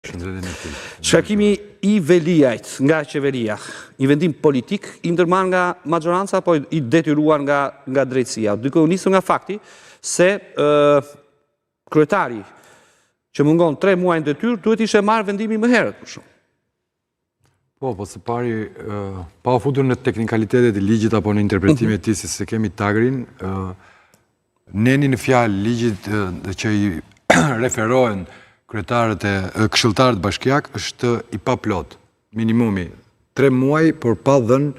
Shkarkimi I Veliajt nga qeveria, I vendim politik, I ndërmarrë nga majoranca, apo I detyruar nga drejtësia. Duke u nisur nga fakti se kryetari që mungon 3 muaj në detyrë, duhet ishe marrë vendimi më herët, për shumë. Po së pari, pa u futur në teknikalitetet e ligjit apo në interpretimin e tij se kemi tagrin, neni në fjalë ligjit që I referohen kryetarët e këshilltarët bashkiak është I paplot. Minimumi 3 muaj, por pa dhënë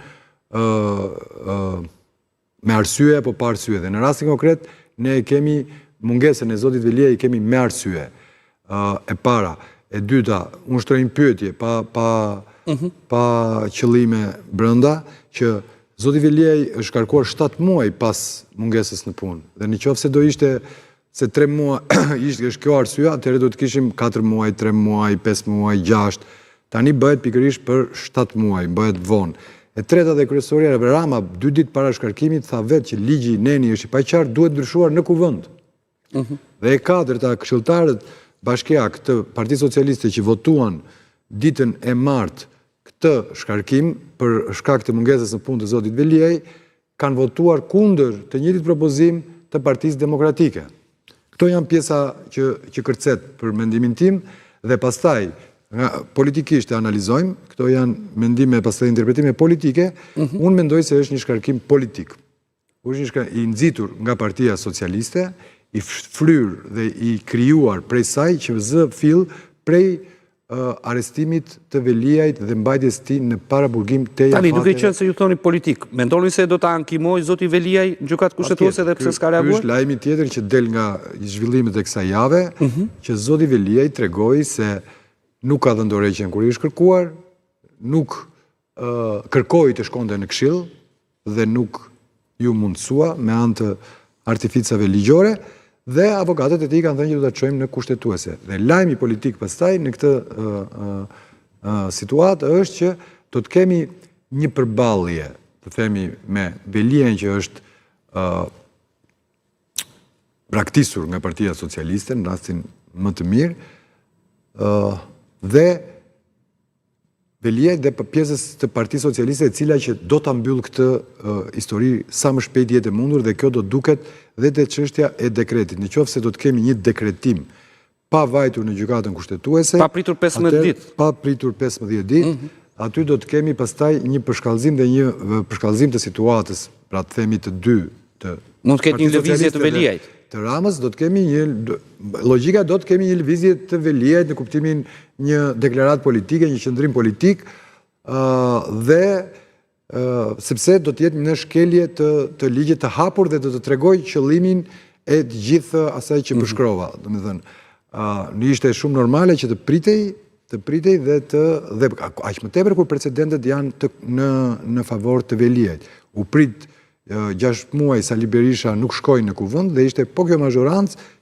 me arsye apo pa arsye. Dhe në rastin konkret ne kemi mungesën e zotit Veliaj I kemi me arsye. E para, e dyta, unë shtroj një pyetje pa qëllime brenda që zoti Veliaj është karkuar 7 muaj pas mungesës në punë. Dhe nëse do ishte se 3 muaj është kjo arsye, atëherë do të kishim 4 muaj, 3 muaj, 5 muaj, 6. Tani bëhet pikërisht për 7 muaj, bëhet vonë. E treta dhe kryesoria Rama 2 ditë para shkarkimit tha vetë që ligji neni është I paqartë, duhet ndryshuar në kuvend. Dhe e katërta, këshilltarët bashkiak të Partisë Socialiste që votuan ditën e martë këtë shkarkim për shkak të mungesës në punë të zotit Veliaj, kanë votuar kundër të njëjtit propozim të Partisë Demokratike. Këto janë pjesa që kërcet për mendimin tim dhe pastaj politikisht e analizojmë, këto janë mendime pastaj interpretime politike, unë mendoj se është një shkarkim politik. Është I nxitur nga Partia Socialiste, I fryrë dhe I krijuar prej saj që zë fill prej arrestimit të Veliajt dhe mbajtjes tij në paraburgim te Tani, duke qenë se ju thoni politik, mendoni se do ta ankimojë zoti Veliaj në gjykatë kushtetuese dhe pse s'ka reaguar? Është lajmi tjetër që del nga zhvillimet e kësaj jave, që zoti Veliaj tregoi se nuk ka dhënë dorëheqjen kur I është kërkuar, nuk kërkoi të shkonte në këshill dhe nuk ju mundsua me anë të artificave ligjore, dhe avokatët e tij kanë thënë që do ta çojmë në kushtetuese. Dhe lajmi politik pastaj në këtë situatë është që do të kemi një përballje, të themi me Veliajin që është braktisur nga Partia Socialiste në rastin më të mirë, dhe Veliaj dhe pjesës të Partisë Socialiste e cila që do ta mbyll këtë histori sa më shpejt jetë e mundur dhe kjo do duket dhe te çështja e dekretit. Nëse do të kemi një dekretim pa vajtur në gjykatën kushtetuese, pa pritur 15 ditë. Pa pritur 15 ditë, aty do të kemi pastaj një përshkallëzim dhe një përshkallëzim të situatës, pra të themi të dy të mund të ketë një lëvizje të Veliajt. Të Ramës do të kemi logjika do të kemi një lëvizje të Veliajt në kuptimin një deklaratë politike, një qëndrim politik, dhe sepse do të jetë në shkelje të ligjit të hapur dhe do të tregoj qëllimin e të gjithë asaj që përshkrova. Domethënë, ishte shumë normale që të pritej dhe aq më tepër kur precedentet janë në favor të Veliajt. U prit 6 muaj Sali Berisha nuk shkoi në kuvend dhe ishte po kjo mazhorancë